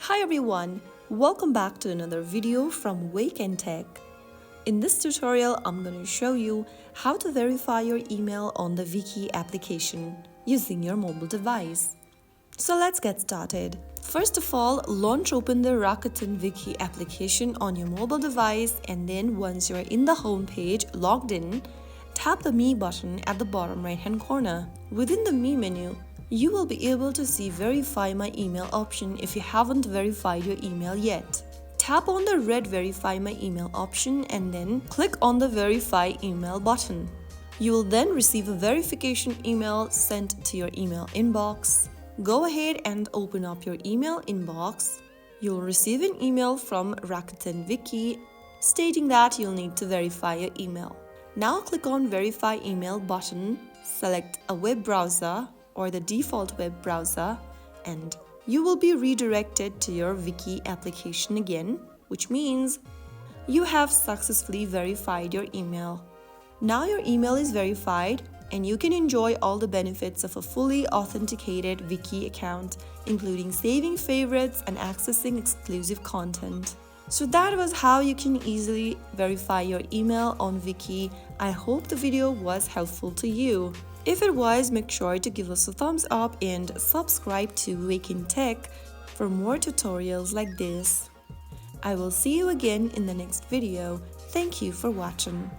Hi everyone, welcome back to another video from Wake&Tech. In this tutorial, I'm going to show you how to verify your email on the Viki application using your mobile device. So let's get started. First of all, launch open the Rakuten Viki application on your mobile device, and then once you're in the home page logged in, tap the Me button at the bottom right hand corner. Within the Me menu, you will be able to see Verify My Email option if you haven't verified your email yet. Tap on the red Verify My Email option and then click on the Verify Email button. You will then receive a verification email sent to your email inbox. Go ahead and open up your email inbox. You'll receive an email from Rakuten Viki stating that you'll need to verify your email. Now click on Verify Email button, select a web browser or the default web browser, and you will be redirected to your Viki application again, which means you have successfully verified your email. Now your email is verified and you can enjoy all the benefits of a fully authenticated Viki account, including saving favorites and accessing exclusive content. So that was how you can easily verify your email on Viki. I hope the video was helpful to you. If it was, make sure to give us a thumbs up and subscribe to Wake&Tech for more tutorials like this. I will see you again in the next video. Thank you for watching.